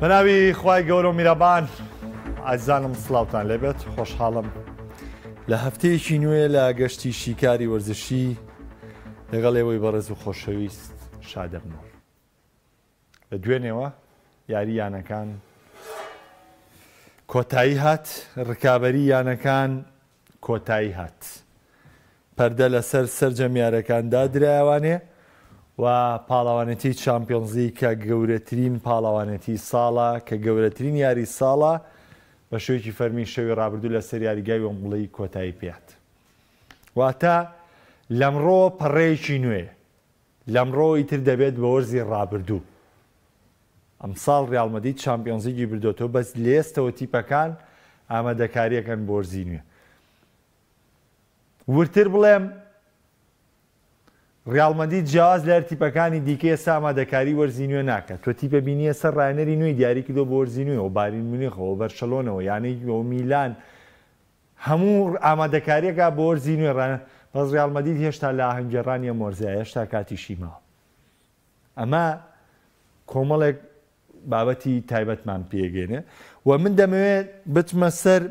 بەناوی خوای گەورە و میرەبان ئازانم سڵاوتان لێبێت خۆشحاڵم لە هەفتەیەکی نوێ لە گەشتی شیکاری وەرزشی لەگەڵ ئێوەی بەڕێز و خۆشەویست شادەبنەوە. لە دوێنێەوە یاری یانەکان کۆتایی هات، ڕکابەری یانەکان کۆتایی هات، پەردە لەسەر سەرجەمیارەکاندا درایوانێ و پاڵاوانەتی چامپیۆنز لیگ کە گەورەترین پاڵاوانەتی ساڵە، کە گەورەترین یاری ساڵە، بە شێوەیەکی فەرمی شەوی ڕابردوو لەسەر یاریگای وێمبڵی کۆتایی پێات. واتە لەمڕۆ پەڕەیەکی نوێ، لەمڕۆ ئیتر دەبێت بە وەرزی ڕابردوو. ئەمساڵ ڕیال مەدرید چامپیۆنز لیگی بردوێتەوە، بەس لێستەوە تیپەکان ئامادەکاریەکەن بۆ وەرزی نوێ. ورتر بڵێم ڕیال مەدرید جیاواز لە تیپەکانی دیکە ئێستا ئامادەکاری وەرزی نوێ ناکات. تۆ تیپە بینیە سەر ڕایەنەری نوێی دیاری کردۆ بۆ وەرزی نوێ، و بایر مونیخەوە، بەرشەلۆنەوە، یانەی میلان، هەموو ئامادەکاریەکە بۆ وەرزی نوێ ڕایەنە. بەس ڕیال مەدرید هێشتا لە ئاهەنگگێڕانی ئەم وەرزەیە، هێشتا کاتیشی ماوە. ئەمە کۆمەڵێک بابەتی تایبەتمان پێگەێنێ و من دەمەوێت بچمە سەر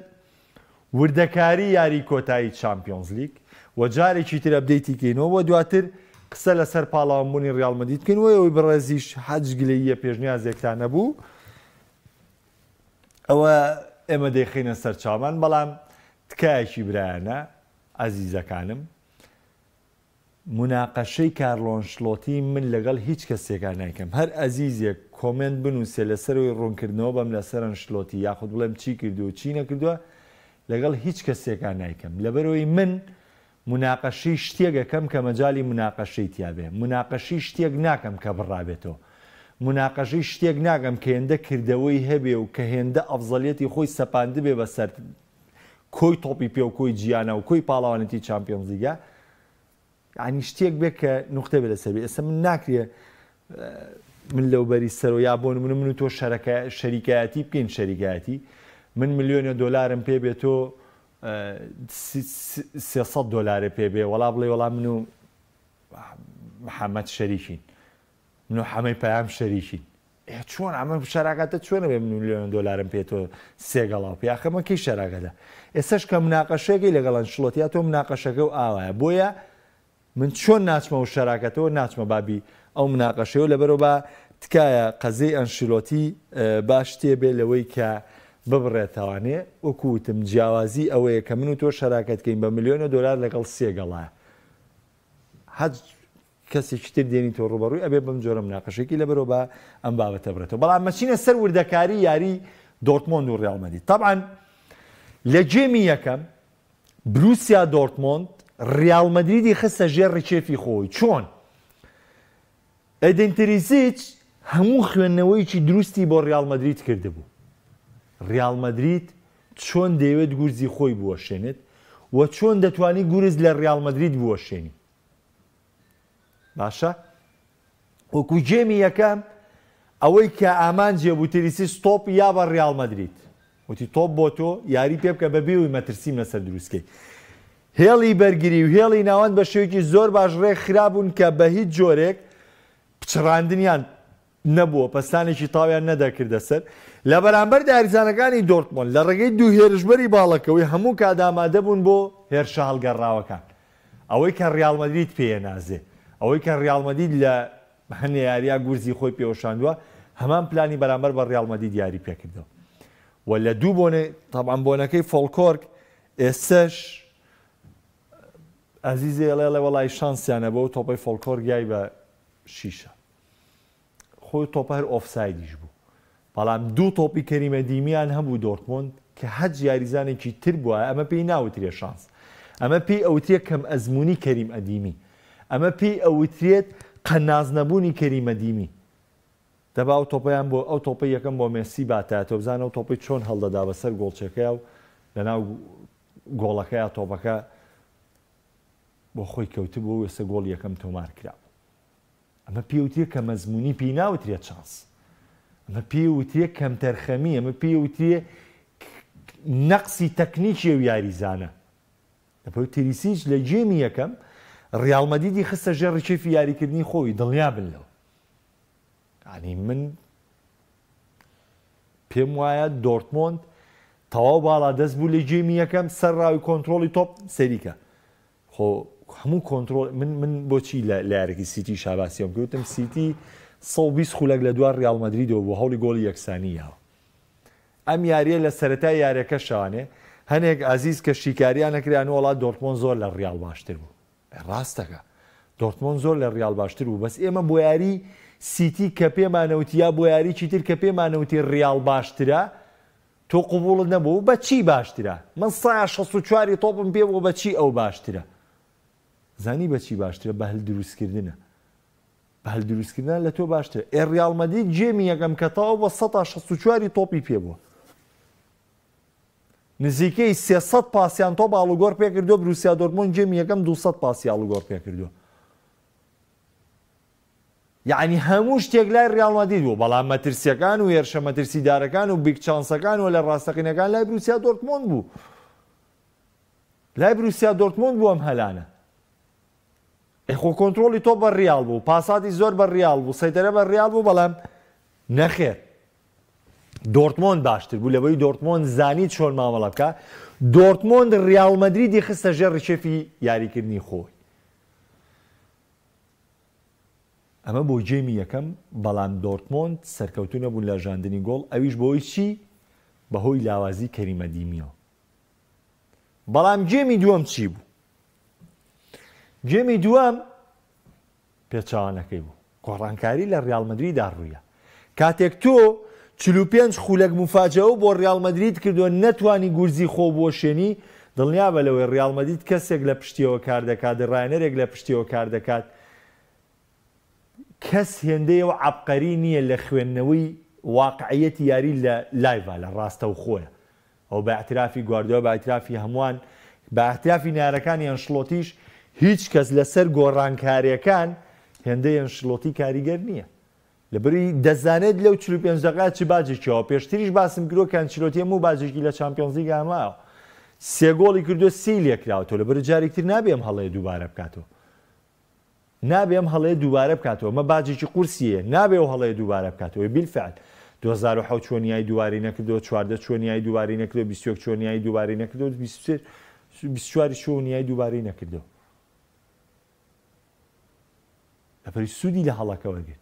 وردەکاری یاری کۆتایی چامپیۆنز لیگ و جارێکی تر ئەپدەیتی کەینەوە و دواتر قسە لەسەر پاڵاوانبوونی ڕیال مەدرید بکەین و ئەوەی بەڕێزیش حەج گلەییە پێشنیازێکتان نەبوو، ئەوە ئێمە دەیخینە سەر چاوان. بەڵام تکایەکی برایانە ئازیزەکانم، مناقەشەی کارلۆ ئەنشلۆتی من لەگەڵ هیچ کەسێکا نایکەم. هەر ئەزیزێک کۆمنت بنووسێ لەسەرەوەی ڕوونکردنەوە بەم لەسەر ئەنشلۆتی، یاخود بڵێم چی کردو و چی نەکردووە، لەگەڵ هیچ کەسێکا نایکەم. لەبەرەوەی من مناقەشەی شتێکەکەم کە مەجای مناقەشەی تیابێ، مناقەشەی شتێک ناکەم کە بڕابێتەوە، مناقەشەی شتێک ناکەم کە هێندە کردەوەی هەبێ و کە هێندە ئەفزەڵیەتی خۆی سەپاند بێ بەسەر کۆی تۆپی پێ و کۆی جیانە و کۆی پاڵاوانەتی چامپیۆنز لیگە. یعنی شتێک بێ کە نوختە بێ لەسەر بێ. ئێستا من ناکرێ من لەوبەری سەرەوە یا بۆ من و تۆ شەریکایەتی بکەین. شەریکایەتی من ملیۆنە دۆلارم پێ بێتۆ 300 دۆلارە پێ بێ، وەڵا بڵێ وەڵام من و محەممەد شەریکین، من و حەمەی پەیام شەریکین. چۆن ئەمە شەراکەتە چۆنە بێ من ملیۆنە دۆلارم پێێتۆ سێگەڵاو پیاخەمە کەی شەراکەدا. ئێستاش کە مناقەشەکەی لەگەڵ ئەنشلۆتیا تۆ مناقەشەکە و ئاوایە، بۆیە من چۆن ناچمە و شەراکەتەوە ناچمە بابی ئەو مناقەشەوە. لەبەرەوە بە تکایە قەزەی ئەنشلۆتی باش تێ بێ لەوەی کە ببڕێتەوانێ. وەکوتم جیاوازی ئەوەیە کە من و تۆ شەراکەتکەین بە ملیۆنە دۆلار لەگەڵ سێگەڵایە، هەج کەسێکی تر دێنی تۆ ڕوبەڕووی ئەبێ بەم جۆرە مناقەشێکی. لەبەرەوە بە ئەم بابەتە بڕێتەوە. بەڵام مەچینە سەر وردەکاری یاری دۆرتمۆند و ڕیال مەدرید. طبعا لە جێمی یەکەم بروسیا دۆرتمۆند ڕیال مەدریدی خستە ژێر ڕیکێفی خۆی. چۆن؟ ئەدین تریزیچ هەموو خوێندنەوەیکی دروستی بۆ ڕیال مەدرید کردبوو. ڕیال مەدرید چۆن دەیەوێت گورزی خۆی بوەشێنێت و چۆن دەتوانی گورز لە ڕیال مەدرید بوەشێنی. باشە؟ وەکو جێمی یەکەم ئەوەی کە ئامانجێ بوو تریسی ستۆپ یا بە ڕیال مەدرید، وتی تۆپ بۆ تۆ یاری پێ بکە بەبێەوەی مەترسیم لەسەر دروستکەی. هێڵی بەرگری و هێڵی ناوەند بە شێوەیەکی زۆر باش ڕێ خرابوون کە بە هیچ جۆرێک پچڕاندنیان نەبووە، پەستانێکی تاویان نەدەکردە سەر. لە بەرامبەر داریزانەکانی دۆرتمۆند لە ڕێگەی دوو هێرشبەری باڵەکەوەی هەموو کادامادە بوون بۆ هێرشە هەڵگەڕاوەکان. ئەوەی کە ڕیال مەدرید پێیە نازێ، ئەوەی کە ڕیال مەدرید لە هەنێ یاریە گورزی خۆی پێوەشاندووە، هەمان پلانی بەرامبەر بە ڕیال مەدرید یاری پێکردەوە. و لە دوو بۆنێ تەبعاً بۆنەکەی فۆڵکۆرگ ئێستش ئەزیزێ ئەڵێ وەڵای شانسیانە بۆ تۆپەی فۆڵکۆرگ یای بە شیشە. خۆی تۆپە هەر ئۆفسایدیش بوو. بەڵام دوو تۆپی کەریمە دیمیان هەبوو دۆرتمۆند کە هەج یاریزانێکی تر بووە. ئەمە پێی ناوترێ شانس، ئەمە پێی ئەوترێت کەم ئەزمموی کەریم ئەدیمی، ئەمە پێی ئەوترێت قەناز نەبوونی کەریمە دیمی. دەبا ئەو تۆپەیان بۆ ئەو تۆپی یەکەم بۆ مێسی باتایەتەوە، بزانە ئەو تۆپی چۆن هەڵدەدا بەسەر گۆڵچەکەی و لەناو گۆڵەکەیە تۆپەکە بۆ خۆی کەوتە بۆ وێسە گۆڵ یەکەم تۆمار کرا. ئەمە پێوتریە کە مەزمونی پێی ناوترێت چانس، ئەمە پێوتریە کەم تەرخەمی، ئەمە پێوتریە نەقسی تەکنیکی و یاریزانە. لەبەر تریسیچ لە جێمی یەکەم ڕیال مەدریدی خستە ژێر ڕیکێفی یاریکردنی خۆی، دڵنیا بن لەوە. ینی من پێم وایە دۆرتمۆند تەواو باڵا دەست بوو لە جێمی یەکەم سەر ڕاوی کۆنتترۆلی تۆپ سەریکە خۆ هەموو کۆنتترۆل من بۆچی لە یارێکی سیتی شاباسیەم گوتم سیتی 120 خولەک لە دوار ڕیال مەدریدەوە بۆ هەوڵی گۆڵی یەکسانیەوە ئەم یاریە لە سەرەتای یاریەکە شانێ هەنێک ئازیز کە شیکاریان نەکران وڵات دۆرتمۆند زۆر لە ڕیال باشتر بوو ڕاستەکە دۆرتمۆند زۆر لە ڕیال باشتر بوو بەس ئێمە بۆ یاری سیتی کە پێمانەوتیا بۆ یاری چیتر کە پێمانەوتی ڕیال باشترە تۆ قوبوڵت نەبوو بە چی باشترە من 64 تۆپم پێ بۆ بەچی ئەو باشترە زانی بەچی باشترە بە هەل دروستکردنە بە هەل دروستکردن لە تۆ باشترە ڕیال مەدرید جێمی یەکەم کەتەوە بە 64 تۆپی پێ بووە نزیکەی 300 پاسیان تۆپ ئاڵوگۆڕ پێکردو بروسیا دۆرتمۆند جێمی یەکەم 200 پاسی ئاڵوگۆڕ پێکردو یعنی هەموو شتێک لای ڕیال مەدرید بوو بەڵام مەترسیەکان و هێرشە مەترسیدارەکان و بیگ چانسەکان و لە ڕاستەقینەکان لای بروسیا دۆرتمۆند بوو لای بروسیا دۆرتمۆند بوو ئەم هەلانە خۆ کۆنتترۆلی تۆ بە ڕیال بوو پاساتی زۆر بە ڕیال بوو سەیتەرە بە ڕیال بوو بەڵام نەخێر دۆرتمۆند باشتر بوو لەبەری دۆرتمۆند زانیت چۆن مامەڵە بکە دۆرتمۆند ڕیال مەدریدی خستە ژێر ڕیشێفی یاریکردنی خۆی ئەمە بۆ جێمی یەکەم بەڵام دۆرتمۆند سەرکەوتو نەبوون لە ژاندنی گۆڵ ئەویش بۆی چی بەهۆی لاوازی کەریمە دیمیەوە بەڵام جێمی دووەم چی بوو جێمی دووەم پێچاوانەکەی بوو گۆڕانکاری لە ڕیال مەدریددا ڕوویە کاتێک تۆ 45 خولەک مفاجەو بۆ ڕیال مەدرید کردووە نەتوانی گورزی خۆ بۆ شوێنی دڵنیا بە لەوەی ڕیال مەدرید کەسێک لە پشتیەوە کار دەکات ڕایەنەرێک لە پشتیەوە کار دەکات کەس هێندەیەوە عەبقەری نییە لە خوێندنەوەی واقعیەتی یاری لە لایڤە لە ڕاستە و خۆیە ئەو بە ئەترافی گواردیۆ بە ئەترافی هەمووان بە ئەترافی نارەکانی ئەنشلۆتیش هیچ کەس لەسەر گۆڕانکاریەکان هێندەی ئەنشلۆتی کاریگەر نییە لەبەری دەزانێت لەو 45 دقیقە چ باجێکیەوە پێشتریش باسم کردو کە ئەنچلۆتی هەموو باجێکی لە چامپیۆنز لیگ ئاماوە 3 گۆڵی کردو 30 لێکراوەتەوە لەبەر جارێکتر نابێ ئەم هەڵەیە دووبارە بکاتەوە نابێ ئەم هەڵەیە دووبارە بکاتەوە مە باجێکی قورسیە نابێ ئەو هەڵەیە دووبارە بکاتەوە بالفعل 2007 چۆنیایی دوواری نەکردەوە 14 چۆنیایی دوواری نەکردەوە 21 چۆنیایی دوواری نەکردەوە 24 چۆنیایی دووباری نەکردەوە لەبەری سوودی لە هەڵەکە وەرگرت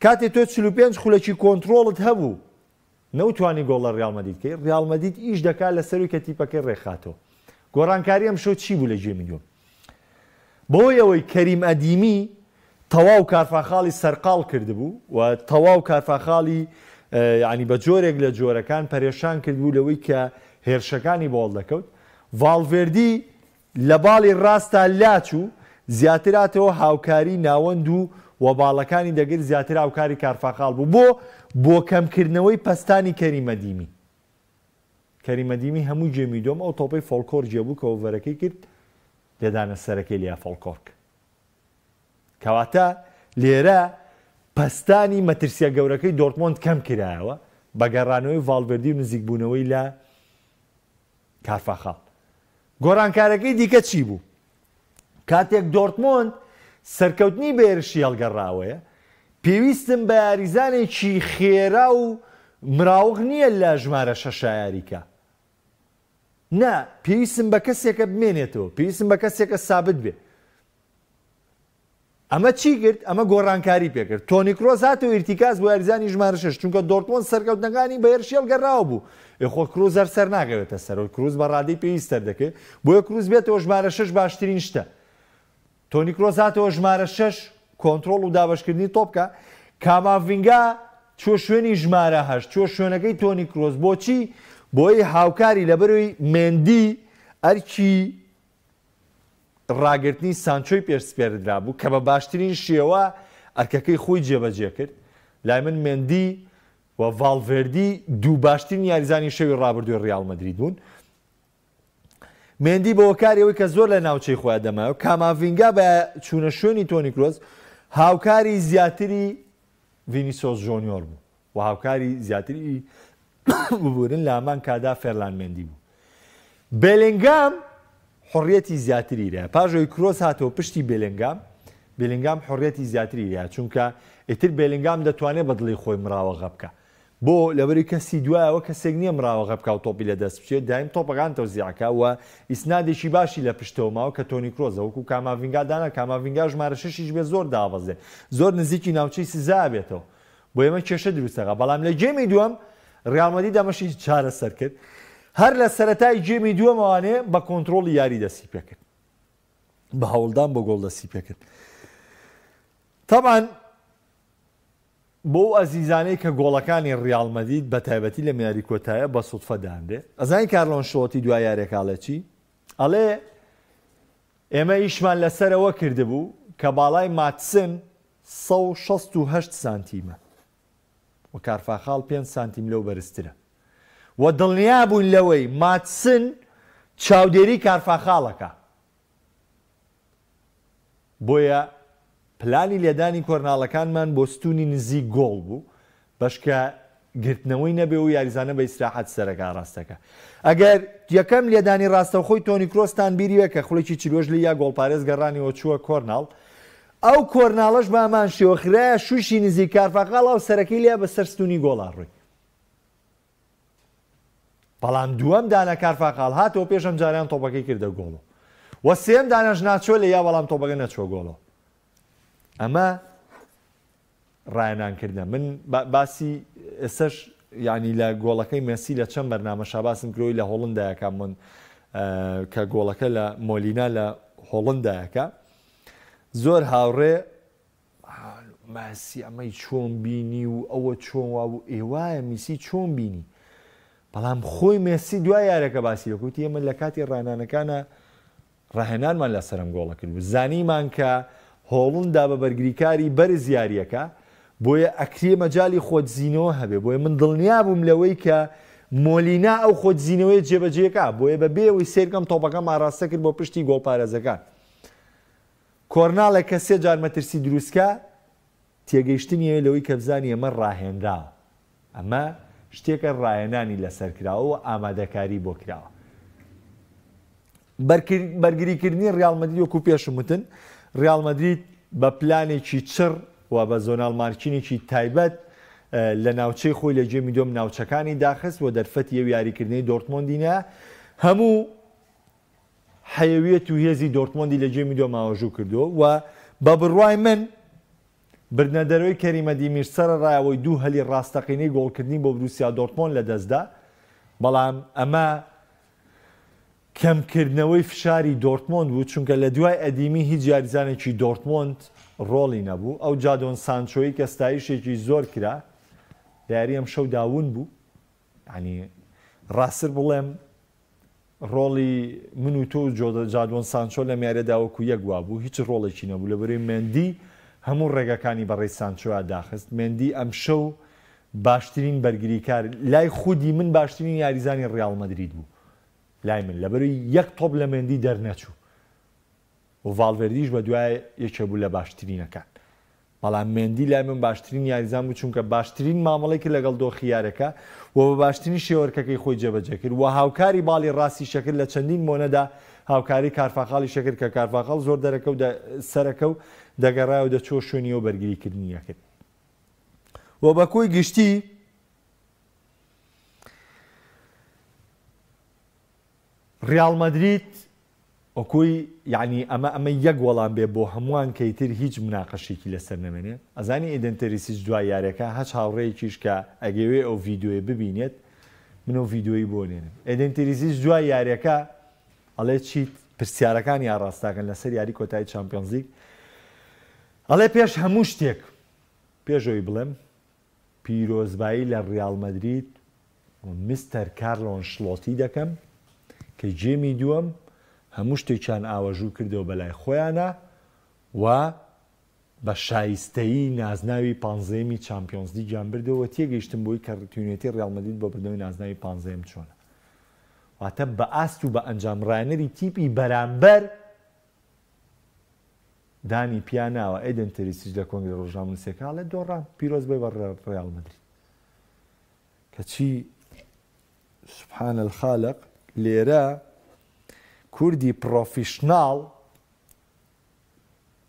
کاتێ تۆ 45 خولەکی کۆنتترۆڵت هەبوو نەوتوانی گۆڵ لە ڕیال مەدرید کەی ڕیال مەدرید ئیش دەکات لەسەروی کە تیپەکەی ڕێکخاتەوە گۆڕانکاری ئەم شۆ چی بوو لە جێمی دووەم بۆی ئەوەی کەریم ئەدیمی تەواو کارفاخاڵی سەرقاڵ کردبوو و تەواو کارفاخاڵی ینی بە جۆرێک لە جۆرەکان پەرێشان کردبوو لەوەی کە هێرشەکانی بۆڵ دەکەوت ڤالڤێردی لە باڵی ڕاستە لاچوو زیاتراتەوە هاوکاری ناوەند و باڵەکانی دەگرت زیاتر هاوکاری کارفاخاڵ بوو بۆ کەمکردنەوەی پەستانی کەریمەدیمی کەریمەدیمی هەموو جێمی دۆم ئەو تۆپەی فۆلکۆر جێبوو کە ئۆڤەرەکەی کرد لێدانە سەرەکەی لیا فۆلکۆرک کەواتە لێرە پەستانی مەترسیە گەورەکەی دۆرتمۆند کەم کرایەوە بە گەڕانەوەی ڤالڤێردی و نزیکبوونەوەی لە کارفاخاڵ گۆڕانکارەکەی دیکە چی بوو کاتێک دۆرتمۆند سەرکەوتنی بە هێرشی هەڵگەڕاوەیە پێویستم بە یاریزانێکی خێرا و مراوغ نییە لە ژمارە شەشایاریکە نا پێویستم بە کەسێکە بمێنێتەوە پێویستم بە کەسێکە سابت بێ ئەمە چی کرد ئەمە گۆڕانکاری پێکرد تۆنی کرۆز هاتەوە ئیرتیکاز بۆ یاریزانی ژمارە شەش چونکە دۆرتمۆند سەرکەوتنەکانی بە هێرشی هەڵگەڕاوە بوو خۆ کروز سەر ناگەوێتە سەرەوە کروز بە ڕادەی پێویستە دەکەێت بۆیە کروز بێتەوە ژمارە شەش باشترین شتە تۆنی کرۆز هاتەوە ژمارە شەش کۆنتترۆل و دابەشکردنی تۆپکە کاماڤینگا چۆ شوێنی ژمارە هەشت چۆ شوێنەکەی تۆنی کرۆز بۆچی بۆی هاوکاری لەبەروی مێندی ئەرکی ڕاگررتنی سانچۆی پێشسپێردرا بوو کە بە باشترین شێوە ئەرکەکەی خۆی جێبەجێ کرد لای من مێندی و ڤالڤێردی دوو باشترین یاریزانی شەوی ڕابردووی ڕیال مەدرید بوون مێندی بە هۆکاریەوەی کە زۆر لە ناوچەی خۆیان دەمایەوە کاماڤینگا بە چوونە شوێنی تۆنی کرۆز هاوکاری زیاتری ڤینیسیۆس جۆنیۆر بوو و هاوکاری زیاتری ببورن لە هەمان کادا فێرلان مێندی بوو بێلینگام حڕیەتی زیاتریرە پاژۆی کرۆز هاتەوە پشتی بێلینگام حڕیەتی زیاتریرە چونکە ئیتر بێلینگام دەتوانێت بە دڵی خۆی مراوەغە بکە بۆ لەبەری کەسی دوایەوە کەسێک نییە مراوەغە بکاو تۆپی لە دەست بچێت دایم تۆپەکان تەوزیعکە و ئیسنادێکی باشی لە پشتەوە ماوە کە تۆنی کرۆزە وەکو کاماڤینگا دانا کاماڤینگا ژمارە شەشیش بێ زۆر داوەزێ زۆر نزیکی ناوچەی سزا بێتەوە بۆ ئێمە کێشە دروستەکە بەڵام لە جێمی دووەم ڕیال مەدرید دەمەشی چارەسەر کرد هەر لە سەرەتای جێمی دووەمەوانێ بە کۆنتڕۆڵی یاری دەستی پێکرد بە هەوڵدان بۆ گۆڵ دەستی پێکرد طبعاً بۆ ئەزیزانەی کە گۆڵەکانی ڕیال مەدرید بە تایبەتی لە میاری کۆتایە بە سوودفە داندێ ئەزانی کارلۆ ئەنشێلۆتی دوای یاریەکەڵێکی ئەڵێ ئێمە ئیشمان لەسەرەوە کردبوو کە باڵای ماتسن 168 سانتیمە و کارفاخاڵ 5 سانتیم لەو بەرزترە و دڵنیا بوون لەوەی ماتسن چاودێری کارفاخاڵەکە بۆیە پلانی لێدانی کۆرناڵەکانمان بۆ ستونی نزیک گۆڵ بوو بەشکە گرتنەوەی نەبێ و یاریزانە بە ئیسراحەت سەرەکە ڕاستەکە ئەگەر یەکەم لێدانی ڕاستەوخۆی تۆنی کرۆستان بیری وێ کە خوڵێکی چلۆژ لە یا گۆڵپارێز گەڕانیەوە چووە کۆرناڵ ئەو کۆرناڵەش بامان شێوەخرایە شوشی نزیک کارفاخاڵ و سەرەکەی لێ بەسەر ستونی گۆڵا ڕووی بەڵام دووەم دانە کارفاخاڵ هاتەوە پێشەم جاریان تۆپەکەی کردە گۆڵۆ و سێم دانەش ناچۆ لە یا بەڵام تۆپەکە نەچۆ گۆڵۆ ئەمە ڕایەنانکردن من باسی ئێسش ینی لە گۆڵەکەی مەسی لە چەند بەرنامەشا باسم کرۆی لە هۆڵندایەکە من کە گۆڵەکە لە مۆلینا لە هۆڵندایەکە زۆر هاوڕێ ماسی ئەمەی چۆن بینی و ئەوە چۆن وا و ئێوایە میسی چۆن بینی بەڵام خۆی مێسی دوای یارەکە باسی وەکوتی ئێمە لە کاتی ڕایەنانەکانە ڕاهێنانمان لەسەرم گۆڵە کرد و زانیمان کە هۆڵندا بە بەرگریکاری بەرز یاریەکە بۆیە ئەکرێ مەجای خۆتزیینەوە هەبێ بۆیە من دڵنیا بووم لەوەی کە مۆلینا ئەو خۆتزیینەوەی جێبەجێەکە بۆیە بە بێەوەی سێرکەم تۆپەکە ماڕاستە کرد بۆ پشتی گۆڵپارێزەکان کۆرناڵێک کە سێ جار مەترسی دروستکە تێگەیشتنیە لەوەی کە بزانی ئەمە ڕاهێنراوە ئەمە شتێکە ڕایەنانی لەسەر کراوە و ئامادەکاری بۆ کراوە بەرگریکردنی ڕیال مەدرید وەکو پێشم وتن ڕیال مەدرید بە پلانێکی چڕ و بە زۆناڵ مارکینێکی تایبەت لە ناوچەی خۆی لە جێمی دۆم ناوچەکانی داخست و دەرفەتی ئەو یاریکردنی دۆرتمۆندینە هەموو حەیەویەت و هێزی دۆرتمۆندی لە جێمی دۆم ئاوەژوو کردو و بە بڕوای من بردنەدەرەوەی کەریمە دیمیر سەرەڕایەوەی دوو هەلی ڕاستەقینەی گۆڵکردنی بۆ بروسیا دۆرتمۆند لە دەستدا بەڵام ئەمە کەمکردنەوەی فشاری دۆرتمۆند بوو چونکە لە دوای ئەدیمی هیچ یاریزانێکی دۆرتمۆند ڕۆڵی نەبوو ئەو جادۆن سانچۆی کە ستایشێکی زۆر کرا دیاری ئەم شەو داون بوو ینی ڕاستتر بڵێم ڕۆڵی من و تۆ جادۆن سانچۆ لە میارەداوەکو یەک وا بوو هیچ ڕۆڵێکی نەبوو لەبەرەوەی مێندی هەموو ڕێگەکانی بەڕێی سانچۆە داخست مێندی ئەم شەو باشترین بەرگریکار لای خودی من باشترین یاریزانی ڕیال مەدرید بوو لای من لەبەرەوەی یەک تۆپ لە مێندی دەرنەچوو و ڤالڤێردیش بە دوای یەکێ بوو لە باشترینەکان بەڵام مێندی لای من باشترین یاریزان بوو چونکە باشترین مامەڵێکی لەگەڵ دۆخی یارەکە و بە باشترین شێوەرکەکەی خۆی جێبەجێ کرد و هاوکاری باڵی ڕاستی شەکرد لە چەندین مۆنەدا هاوکاری کارفاخاڵی شەکرد کە کارفاخاڵ زۆر دەرەکە و سەرەکە و دەگەڕای و دەچۆ شوێنی و بەرگریکردنیە کرد و بە کۆی گشتی ڕیال مەدرید وەکوی یعنی ئەمە یەک وەڵام بێ بۆ هەمووان کەیتر هیچ مناقەشێکی لەسەر نەمێنێ ئەزانی ئیدنتەریسیش دوای یارەکە هەچ هاوڕێیەکیش کە ئەگەوێ ئەو ڤیددیۆی ببینێت من ئەو ڤیددیۆی بۆ نێنم ئیدنتەریسیش دوای یارەکە ئەڵێ چیت پرسیارەکانی ئاڕاستاکەن لەسەر یاری کۆتایی چامپیۆنز لیگ ئەڵێ پێش هەموو شتێک پێشەوەی بڵێم پیرۆزبایی لە ڕیال مەدرید مستەر کارلۆ ئەنشێلۆتی دەکەم کە جێمی دووەم هەموو شتێکیان ئاوەژوو کردەوە بەلای خۆیانە و بە شایستەیی نازناوی پانزەیەمی چامپیۆنز لیگیان بردەوە تێگەیشتم بۆی کە توانێتی ڕیال مەدرید بۆ بردنەوەی نازناوی پانزەیەم چۆنە واتە بە ئاست و بە ئەنجامڕایەنەری تیپی بەرامبەر دانی پیاناوە ئیدنتەریسیش لە کۆنگرە ڕۆژنامە نووسەکانڵێ دۆڕان پیرۆز بێ بە ڕیال مەدرید کەچی سوبحان الخالق لێرە کوردی پرۆفیشناڵ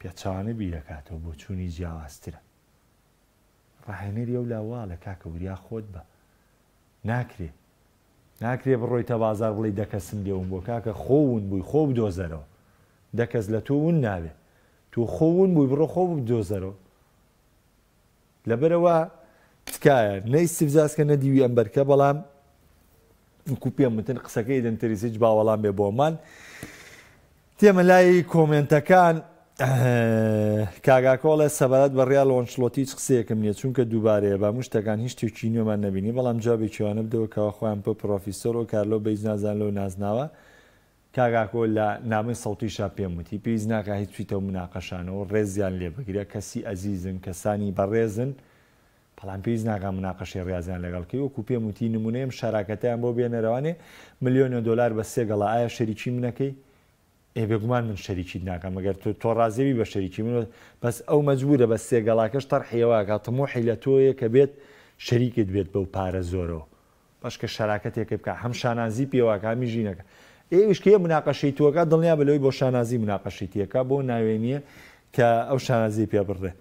پێچوانە بیرەکاتەوە بۆ چوونی جیاوازترە ڕاهێنەری ئەو لاواڵە کاکە وریا خۆت بە ناکرێ بڕۆیتە بازار بڵێ دەکەسم لێون بۆ کاکە خۆون بووی خۆ بدۆزەرەوە دەکەس لە تۆ ون ناوێ تو خۆون بووی بڕۆ خۆ بدۆزەرەوە لەبەرەوە تکایە نەی سیفزاسکە نەدیوی ئەمبەرکە بەڵام وەکو پێم وتن قسەکەی دەنتەریزیج باوەڵام بێ بۆمان تێمە لای کۆمنتەکان کاگاکۆڵە سەبارەت بە ڕیال ئۆنچلۆتی هیچ قسەیەکم نییە چونکە دووبارەیە با شتەکان هیچ تێکی نوێمان نەبینی بەڵام جوابێکیوانە بدەوە کەەوە خۆیان پۆ پرۆفیسۆر و کارلۆ بەیز نازان لەو نازناوە کاگاکۆ لە نامەی سەڵتیشا پێم وتی پێویست ناکە هیچ تویتەوە مناقەشانەوە ڕێزیان لێ بگرێ کەسی ئەزیزن کەسانی بەڕێزن بەڵام پێویست ناکە مناقەشەی ڕاضیان لەگەڵکەی وەکو پێم وتی نمونەیەم شاراکەتیان بۆ بێنەرەوانێ ملیۆنە دۆلار بە سێگەڵا ئایا شەریکی منەکەی بێگومان من شەریکیت ناکەم مەگەر تۆ ڕازێوی بە شەریکی من بەس ئەو مەجبورە بە سێگەڵاکەش تەرحیەوە کاتەمۆحی لە تۆیە کە بێت شەریکت بێت بەو پارە زۆرەوە باشکە شاراکەتێکە بکە هەم شانازی پێوەکامی ژینەکە ئێوشکەیە مناقەشەی تۆکە دڵنیا بەلەوەی بۆ شانازی مناقەشەی تێکە بۆ ناوێنیە کە ئەو شانازی پێ بڕێ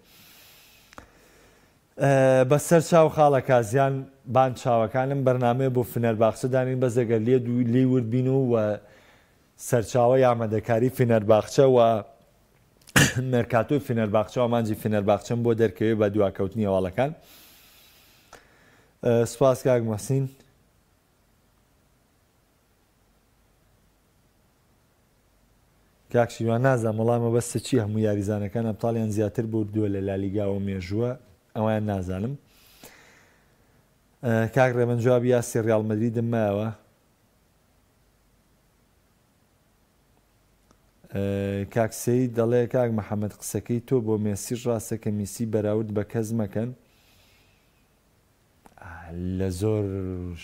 بەسەر چاو خاڵە کازیان بان چاوەکانم بەرنامەیە بۆ فنەرباخچە دانین بەزەگەر لێ وردبین و سەرچاوی ئامادەکاری فینەرباخچە و مەرکاتۆی فینەرباخچە و مانجی فینەرباخچەم بۆ دەرکەوێت بە دواکەوتنی هەواڵەکان سوپاس کاک مەسین کاکشیوان نازانم وەڵامە بەستە چی هەموو یاریزانەکان ئەبتاڵیان زیاتر بردووە لە لالیگاوە مێژووە ئەویان نازانم کاک ڕێمەند جوابی یاسی ڕیال مەدریدم مایەوە کاکسەی دەڵێ کاک محەممەد قسەکەی تۆ بۆ مێسیش ڕاستە کە میسی بەراورد بە کەس مەکەن لە زۆر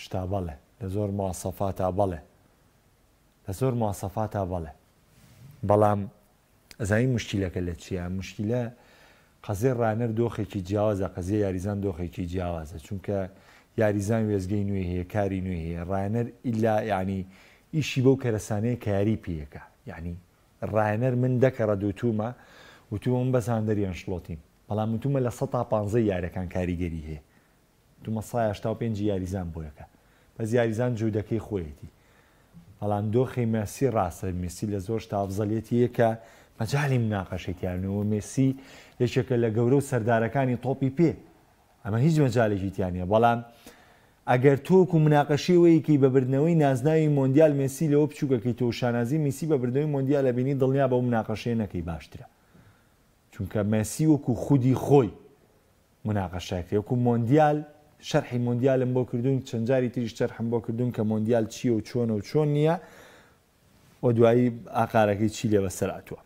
شتا بەڵێ لە زۆر مواسەفاتا بەڵێ لە زۆر مواسەفاتا بەڵێ بەڵام ئەزانی مشکیلەکە لە چیە مشکیلە قەزێ ڕانەر دۆخێکی جیاوازە قەزیە یاریزان دۆخێکی جیاوازە چونکە یاریزان وێزگەی نوێ هەیە کاری نوێ هەیە ڕانەر ئیلا یعنی ئیشی بەو کەرەسانەیە کە یاری پێیەکە یعنی ڕایەنەر من دەکەڕە دوتومە وتووە من بەزاندەری ئەنشڵۆتیم بەڵام وتومە لە 115 یاریەکان کاریگەری هەیە تومە 185 یاریزان بۆیەکە بەس یاریزان جوودەکەی خۆیەتی بەڵام دۆخی مێسی ڕاستە مێسی لە زۆر شتا ئەفزەڵیەتیە کە مەجالی مناقەشێتیانەوە مێسی یەکێکە لە گەورە و سەردارەکانی تۆپی پێ ئەمە هیچ مەجالێکی تیانە بەڵام ئەگەر تۆک و مناقەشیەوەیەکی بەبردنەوەی نازناوی مۆندیال مێسی لەوە بچووکەکەی تۆ شانازی میسی بەبردنەوەی مۆندیال لە بینی دڵنیا بەو مناقەشەیە نەکەی باشترە چونکە مێسی وەکو خودی خۆی مناقەشەکە وەکو مۆندیال شەرحی مۆندیالم بۆ کردوون چەند جاری تریش شەرحم بۆ کردوون کە مۆندیال چییە و چۆنە و چۆن نییە و دوایی ئاقارەکەی چی لێ بەسەر هاتووە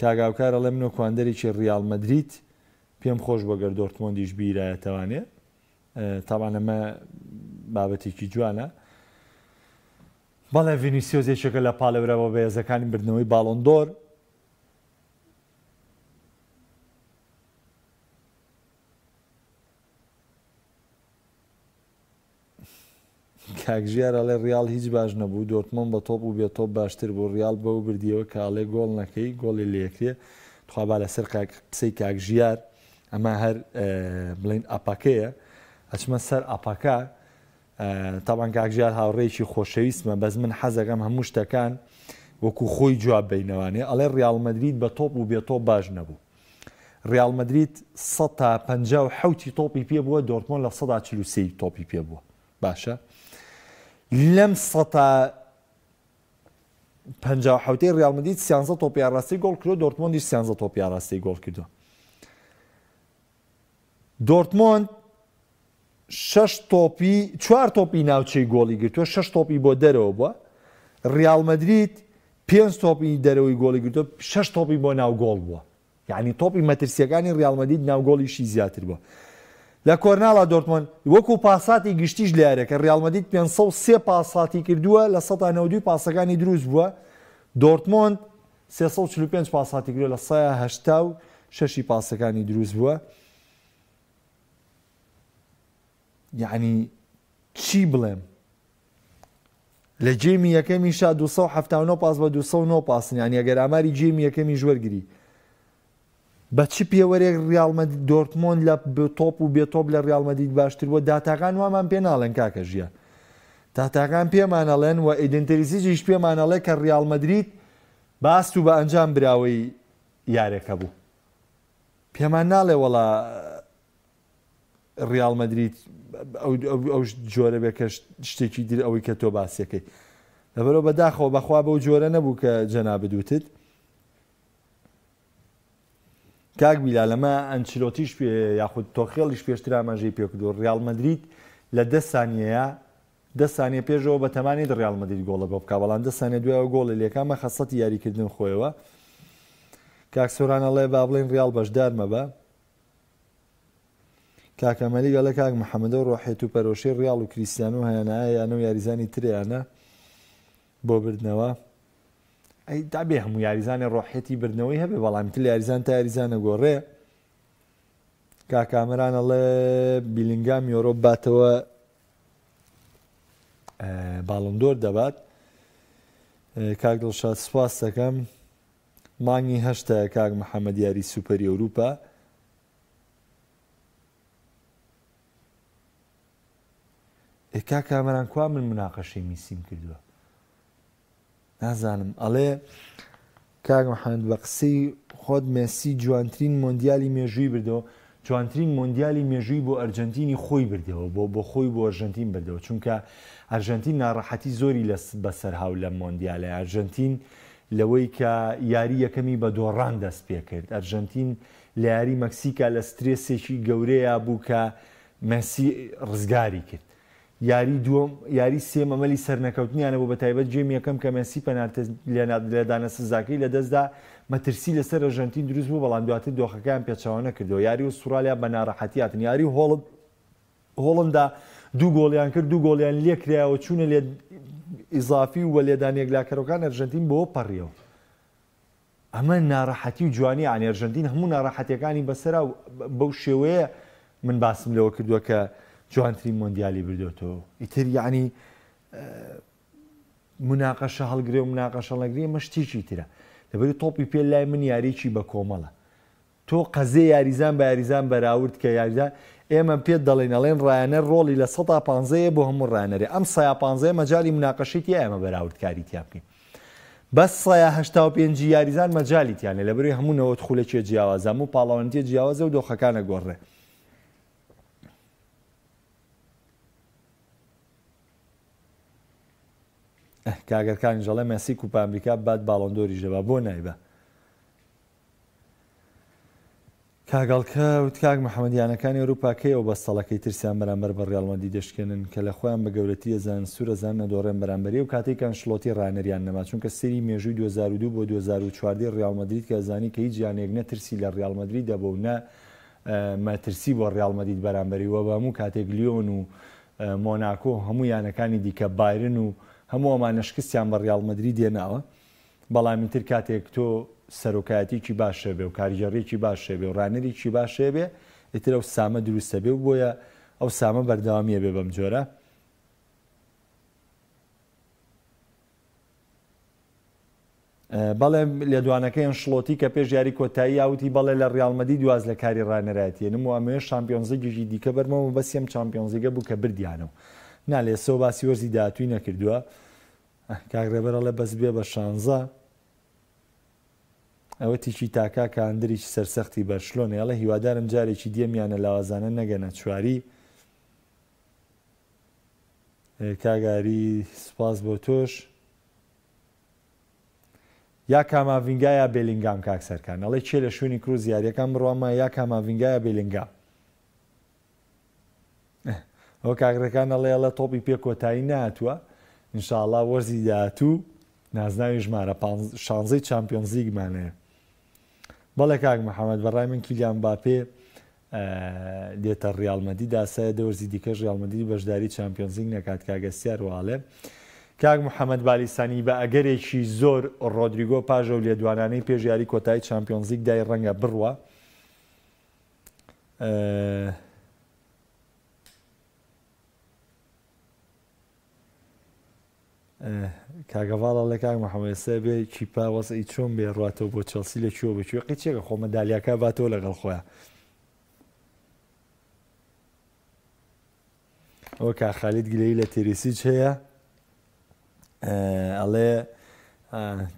کاگاوکارە لە منۆ کواندەرێکی ڕیال مەدریت پێم خۆش بەگەر دۆرتمۆندیش بیرایەتەوانێ تاوان ئەمە بابەتێکی جوانە بەڵێ ڤینیسیۆزێکێکە لە پاڵەورەوە بەهێزەکانی بردنەوەی باڵۆن دۆر کاکژیار ئەڵێ ڕیال هیچ باش نەبوو دۆرتمۆند بە تۆپ و بێ تۆپ باشتر بوو ڕیال بەو بردیەوە کە ئاڵێ گۆڵ نەکەی گۆڵی لێکرێ توخوا لەسەر قسەی کاکژیار ئەمە هەر بڵین ئەپەکەیە ئەچمە سەر ئەپەکە تاوان کاکژیار هاوڕێکی خۆشەویستمە بەس من حەزەکەم هەموو شتەکان وەکو خۆی جواب بینەوانێ ئەڵێ ڕیال مەدریت بە تۆپ و بێ تۆپ باش نەبوو ڕیال مەدریت 157 تۆپی پێ بووە دۆرتمۆند لە 143 تۆپی پێ بووە باشە لەم 157 ڕیال مەدریت 13 تۆپی ئاڕاستی گۆڵ کردو دۆرتمۆندی 13 تۆپی ئاڕاستی گۆڵ کردو دۆرتمۆند 4 تۆپی ناوچەی گۆڵی گرتووە 6 تۆپی بۆ دەرەوە بووە ڕیال مەدریت 5 تۆپی دەرەوەی گۆڵی گرتووە 6 تۆپی بۆ ناو گۆڵ بووە یعنی تۆپی مەترسیەکانی ڕیال مەدریت ناو گۆڵیشی زیاتر بووە لە کۆرناڵا دۆرتمۆند وەکو پاساتی گشتیش لە یارەکە ڕیال مەدریت 503 پاساتی کردووە لە 192 پاسەکانی دروست بووە دۆرتمۆند 345 پاساتی کردووە لە 186 پاسەکانی دروست بووە یعنی چی بڵێم لە جێمی یەکەمیشا 279 پاس بە 209 پاسن یعنی ئەگەر ئاماری جێمی یەکەمی ژوەرگری بە چ پێوەرێک ڕیال مەدرید دۆرتمۆند لە تۆپ و بێتۆپ لە ڕیال مەدرید باشتر بۆ داتاکان وامان پێ ناڵێن کاکە ژیان داتاکان پێمانەڵێن و ئیدنتەریزیش پێمانەڵێ کە ڕیال مەدرید باست و بە ئەنجام براوەی یارێکە بوو پێمان ناڵێ وەڵا ڕیال مەدرید ئەو جۆرە بێ کە شتێکی در ئەوەی کە تۆ باسیەکەی لەبەرەوە بەداخەوە بەخوا بەو جۆرە نەبوو کە جەنا بدوتت کاک بیلا لەمە ئەنچلۆتیش یاخود تۆخێڵیش پێشتر ئاماژەی پێکردو ڕیال مەدرید لە 10 سانیەیە 10 سانیە پێشەوە بە تەمانێت ڕیال مەدرید گۆڵە بۆ بکا بەڵام 10 سانیە دوایەوە گۆڵی لێکامە خەسەتی یاریکردن خۆیەوە کاک سۆرانەڵێ با بڵێن ڕیال بەشدار مەبە کاکەمەلی گەڵە کاک محەممەدە و ڕۆحێت و پەرۆشەی ڕیال و کریستیانو هەیەنایە یانە و یاریزانی تریانە بۆ بردنەوە ئەی دابێ هەموو یاریزانی ڕۆحێتی بردنەوەی هەبێ بەڵام تر یاریزان تا یاریزانە گۆڕێ کاکامرانەڵێ بیلینگام یۆرۆ باتەوە باڵندۆر دەبات کاک دڵشاد سوپاس دەکەم مانگی هەشتە کاک محەممەد یاری سوپەری ئەوروپا کاکامەران کوا من مناقەشەی میسیم کردووە نازانم ئەڵێ کاک محەممەد بە قسەی خۆت مێسی جوانترین مۆندیالی مێژووی بردەوە جوانترین مۆندیالی مێژووی بۆ ئەرجەنتینی خۆی بردەوە بۆ خۆی بۆ ئەرژەنتین بردەوە چونکە ئەرژەنتین ناڕەحەتی زۆری بەسەر هاو لە مۆندیالە ئەرژەنتین لەوەی کە یاری یەکەمی بە دۆڕان دەست پێ کرد ئەرژەنتین لە یاری مەکسیکا لە سترێسێکی گەورەیە بوو کە مێسی ڕزگاری کرد یاری دووەم یاری سێم ئەمەلی سەرنەکەوتنیانە بۆ بە تایبەت جێم یەکەم کە مێسی پەنالتە لێدانە سزاکەی لە دەستدا مەترسی لەسەر ئەرژەنتین دروست بوو بەڵام دواتر دۆخەکان پێچەوە نەکردەوە یاری ئوسترالیا بە ناڕەحەتیاتن یاری هۆڵندا دوو گۆڵیان کرد دوو گۆڵیان لێکرایەوە چوونە لێ ئیزافی و لێدان یەکلاکەرەوەکان ئەرژەنتین بۆ پەڕیەوە ئەمە ناڕەحەتی و جوانی ئانی ئەرژەنتین هەموو ناڕەحەتیەکانی بەسەرا بەو شێوەیە من باسم لەوە کردووە کە جوانترین مۆندیالی بردوێتەوە ئیتر یعنی مناقەشە هەڵگرێ و مناقەشە هەڵەگرێ مە شتێکی ترە لەبەری تۆپی پێ لای من یاریی بە کۆمەڵە تۆ قەزێ یاریزان بە یاریزان بەراورد کە یاریزان ئێمە پێت دەڵێن ئەڵێن ڕایەنەر ڕۆڵی لە 150 بۆ هەموو ڕایەنەرێ ئەم 150 مەجای مناقەشێتی ئێمە بەراوردکاریتیان بکەین بەس 185 یاریزان مەجالیتیانێ لەبەری هەموو نەوەت خولەکێ جیاوازە هەموو پاڵەوەندیە جیاوازە و دۆخەکانە گۆڕێ کاگەرکانی ژەڵێ مەسی کوپا ئەمریکا بات باڵۆندۆری ژەبا بۆ نایبە کاگەڵکە وت کاک محەممەدیانەکانی ئەوروپاکەی ئەو بەستەڵەکەی ترسیان بەرامبەر بە ڕیال مەدرید دەشکێنن کە لە خۆیان بە گەورەتی ئەزان سوورەزان نەدۆڕێن بەرامبەری و کاتێکان شڵۆتی ڕانەریان نەما چونکە سەری مێژووی 2002 بۆ 2014 ڕیال مەدرید کە ئەزانی کە هیچ جیانێک نەترسی لە ڕیال مەدرید دەبە و نە مەترسی بۆ ڕیال مەدرید بەرامبەری وە بە هەموو کاتێک لیۆن و مۆناکۆ هەموو یانەکانی دیکە بایرن و هەموو ئەمانە شکستیان بە ڕیال مەدرید دێناوە بەڵامی تر کاتێک تۆ سەرۆکایەتێکی باشە بێ و کاریگەڕێکی باشە بێ و ڕانەرێکی باشێ بێ ئیتر ئەو سامە دروستە بێ و بۆیە ئەو سامە بەردەوامیە بێ بەم جۆرە بەڵێ لێدوانەکەیان شڵۆتی کە پێش یاری کۆتایی یاوتی بەڵێ لە ڕیال مەدرید دواز لە کاری ڕانەرایەتیێنم و ئەمێ شامپیۆنزێکی دیکە بەرمەوە بەسیم چامپیۆنزیگە بوو کە بردیانەوە نالێ سەو باسی وەرزی داهاتووی نەکردووە کاگرێبەرەڵێ بەس بێ بە 16 ئەوە تیکی تاکا کە ئەندریکی سەرسەختی بەرشلۆنە ئەڵێ هیوادارم جارێکی دیێمیانە لاوازانە نەگەنە چواری کاگاری سپاس بۆ تۆش یا کاماڤینگایە بێلینگام کاک سەرکان ئەڵێ چێ لە شوێنی کروز یاریەکان بڕوامە یا کاماڤینگایە بێلینگام ئەوە کاگرەکان ئەڵێ ئەڵە تۆپی پێ کۆتایی ناتووە ئینشاءڵڵا وەرزی داهاتوو نازناوی ژمارە 16 چامپیۆنز لیگمانەیە بەڵێ کاک محەممەد بەڕای من کیلیان مباپێ دێتە ڕیال مەدرید داسایە دەوەرزی دیکەش ڕیال مەدرید بەشداری چامپیۆنز لیگ نەکات کاگەستیار واڵێ کاک محەممەد بالیسانی بە ئەگەرێکی زۆر ڕۆدریگۆ پاژە و لێدوانانەی پێش یاری کۆتایی چامپیۆنز لیگ دای ڕەنگە بڕوە کاگەڤاڵە لە کاک محەممەد سە بێ چیپا وەسەی چۆن بێ ڕاتەوە بۆ چەلسی لە کوێ بچوە قیچێکە خۆ مەدالیاکە باتەوە لەگەڵ خۆیان ئەوە کاخالیت گلەی لە تێریسیچ هەیە ئەڵێ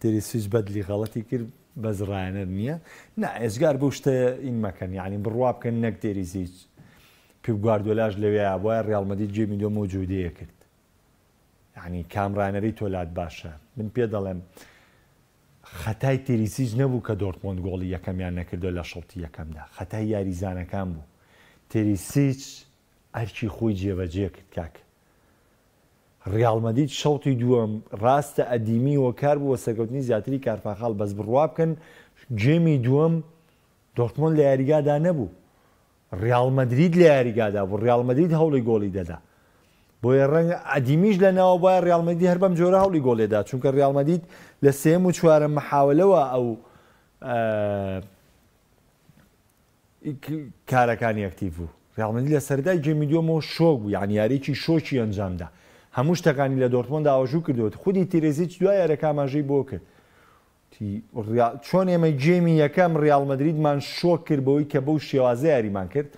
تێریسیچ بەدلی غەڵەتی کرد بەس ڕایەنەر نییە نا ئێزگار بۆ شتە ئین مەکەن یعنی بڕوا بکەن نەک تێریسیچ پیپ گواردیۆلاش لەوەیە بۆیە ڕیاڵ مەدرید جێمی دۆ مەوجودەیە کرد یعنی کامڕانەری تۆلات باشە من پێ دەڵێم خەتای تێریسیچ نەبوو کە دۆرتمۆند گۆڵی یەکەمیان نەکردو لە شەوتی یەکەمدا خەتای یاریزانەکان بوو تێریسیچ ئەرکی خۆی جێبەجێ کرد کاکە ڕیاڵ مەدرید شەوتی دووەم ڕاستە ئەدیمی وەکار بووە سەرکەوتنی زیاتری کارفاخاڵ بەس بڕوا بکەن جێمی دووەم دۆرتمۆند لە یاریگادا نەبوو ڕیاڵ مەدرید لە یاریگادا بوو ڕیاڵ مەدرید هەوڵی گۆڵی دەدا بۆیە ڕەنگە ئەدیمیش لەناوە بایە ڕیاڵ مەدرید هەر بەم جۆرە هەوڵی گۆڵێدا چونکە ڕیاڵ مەدرید لە سێم و چوارەم مەحاولەوە ئەو کارەکانی ئەکتیڤ بوو ڕیاڵ مەدرید لە سەردای جێمی دووەمەوە شۆک بوو یعنی یاریکی شۆکی ئەنجامدا هەموو شتەکانی لە دۆرتمۆندا ئاوەژوو کردوێت خودی تێرێزیچ دوای یارەکە ئاماژەی بۆ کرد چۆن ئێمە جێمی یەکەم ڕیاڵ مەدریدمان شۆک کرد بەوەی کە بەو شێوازە یاریمان کرد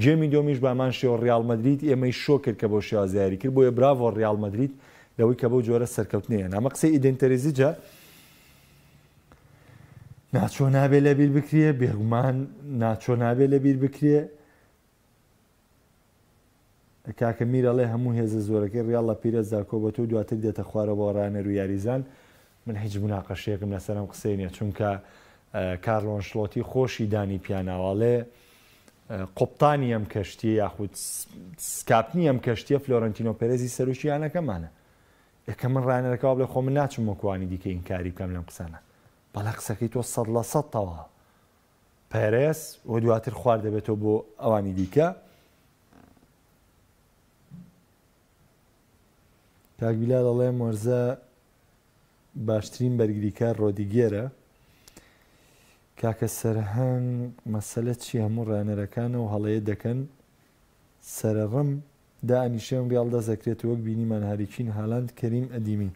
جێمی دۆمیش بامان شێوە ڕیاڵ مەدرید ئێمەی شۆ کرد کە بۆ شێوازە یاری کرد بۆیە براڤۆ ڕیاڵ مەدرید لەوەی کە بەو جۆرە سەرکەوتنەیە ئەمە قسەی ئیدێن تەرێزیجە ناچۆ نابێ لە بیر بکرێ بێگومان ناچۆ نابێ لە بیر بکرێ کاکە میرەڵێ هەموو هێزە زۆرەکەی ڕیاڵ لە پیرەزدا کۆ بە تۆ دواتر دێتە خوارە بۆ ڕانەر و یاریزان من هیچ مناقەشەیەکم لەسەرم قسەی نییە چونکە کارلۆ ئەنشلۆتی خۆشی دانی پیاناواڵێ قوپتانی ئەم کەشتیە یاخود سکاپنی ئەم کەشتیە فلۆرنتینۆ پێرێزی سەرۆکییانەکەمانە یەکە من ڕانەرەکەەوە بڵێ خۆ من ناچم وەکوانی دیکە ئینکاری بکەم لەم قسانە بەڵا قسەکەی تۆ 100% تەوا پێرێز و دواتر خوار دەبێتەوە بۆ ئەوانی دیکە کاکبیلا دەڵێ مۆرزە باشترین بەرگریکار ڕۆدیگێرە کاکە سەرهەنگ مەسەلە چی هەموو ڕانەرەکانە و هەڵەیە دەکەن سەرڕم دائنیشێم ڕیاڵ دەزەکرێت وەک بینیمان هاریچین هالاند کەریم ئەدیمی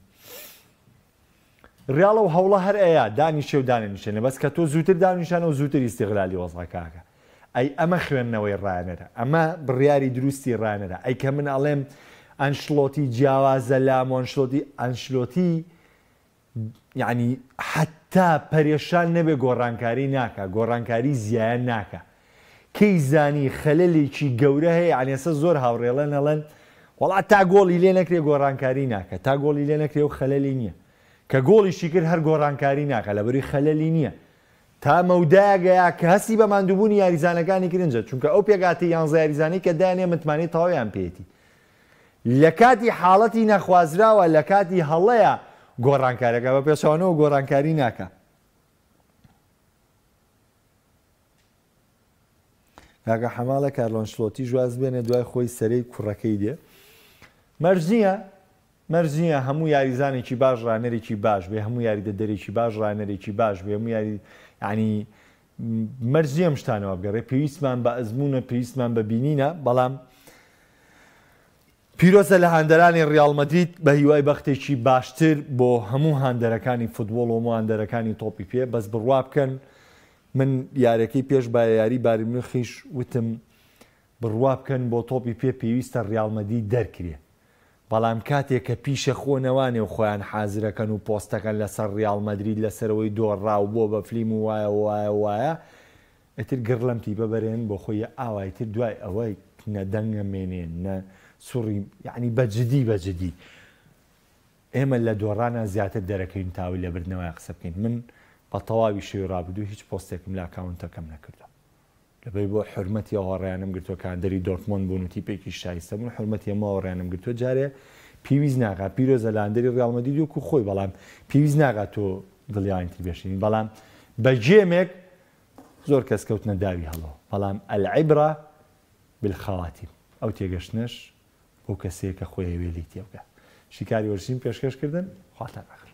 ڕیاڵە و هەوڵە هەر ئەیە دانیشێ و دانەنیشێنە بەس کە تۆ زووتر دانیشانە و زووتر ئیستیغلالی وەزەکەکە ئەی ئەمە خوێندنەوەی ڕانەرە ئەمە بڕیاری دروستی ڕانەرە ئەی کە من ئەڵێم ئەنشلۆتی جیاوازە لام ئەنشلۆتی یعنی حتا پەرێشان نەبێ گۆڕانکاری ناکە گۆڕانکاری زیایە ناکە کەی زانی خەلەلێکی گەورە هەیە ئەنێسە زۆر هاوڕێڵەن ئەڵەن وەڵات تا گۆڵی لێ نەکرێ گۆڕانکاری ناکە تا گۆڵی لێ نەکرێ و خەلەلی نییە کە گۆڵیشی کرد هەر گۆڕانکاری ناکە لەبەری خەلەلی نییە تا مەوداگەیە کە هەستی بە ماندووبوونی یاریزانەکانی کرنجە چونکە ئەو پێگاتی یانزە یاریزانی کە دایانێ متمانی تەواویان پێێتی لە کاتی حاڵەتی نەخوازراوە لە کاتی هەڵەیە گۆڕانکارەکە بە پێچوانەوە گۆڕانکاری ناکە کاکە حەماڵە کارلۆ ئەنشلۆتی ژواز بێنێ دوای خۆی سەرەی کوڕەکەی دێ مەرج نییە هەموو یاریزانێکی باش ڕانەرێکی باش بێ هەموو یاریدەدەرێکی باش ڕانەرێکی باش بێ هەموو یاری ینی مەرج نییە ئەم شتانەوە بگەڕێ پێویستمان بە ئەزمونە پێویستمان بە بینینە بەڵام پیرۆزە لە هاندەرانی ڕیاڵ مەدرید بە هیوای بەختێکی باشتر بۆ هەموو هاندەرەکانی فوتبۆڵ و هەموو هاندەرەکانی تۆپی پێ بەس بڕوا بکەن من یارەکەی پێش با یاری باریمنخیش وتم بڕوا بکەن بۆ تۆپی پێ پێویستە ڕیاڵ مەدرید دەرکرێ بەڵام کاتێک کە پیشە خۆنەوانێ و خۆیان حازرەکەن و پۆستەکەن لەسەر ڕیاڵ مەدرید لەسەرەوەی دۆڕا و بۆ بە فلیم و وایە ئەتر گڕلەمتی ببەرێن بۆ خۆی ئاوایتر دوای ئەوەی نەدەنگە مێنێن نە سوڕی یعنی بەجددی ئێمە لە دۆڕانە زیاتر دەرەکەین تاوی لە بردنەوەی قسە بکەین من بە تەواوی شێوی ڕابردوو هیچ پۆستێکم لە ئەکاونتەکەم نەکردو لەبەر بۆ حرمەتی ئەوەڕێیانم گرتووە کاندەری دۆرتمۆند بوون و تیپێکی شایستە بوون حرمەتی ئەمە ئەوەڕێیانم گرتووە جارێ پێویست ناکات پیرۆزە لە هەندەری ڕیاڵ مەدرید وەکو خۆی بەڵام پێویست ناکات تۆ دڵیانتی بێشین بەڵام بە جێمێک زۆر کەس کەوتنە داوی هەڵەوە بەڵام ئەلعیبرە بالخەواتیم ئەو تێگەشتنەش بۆ کەسەیە کە خۆی وێلی تێبگە شیکاری وەرزشین پێشکەشکردن خواتان ئاخر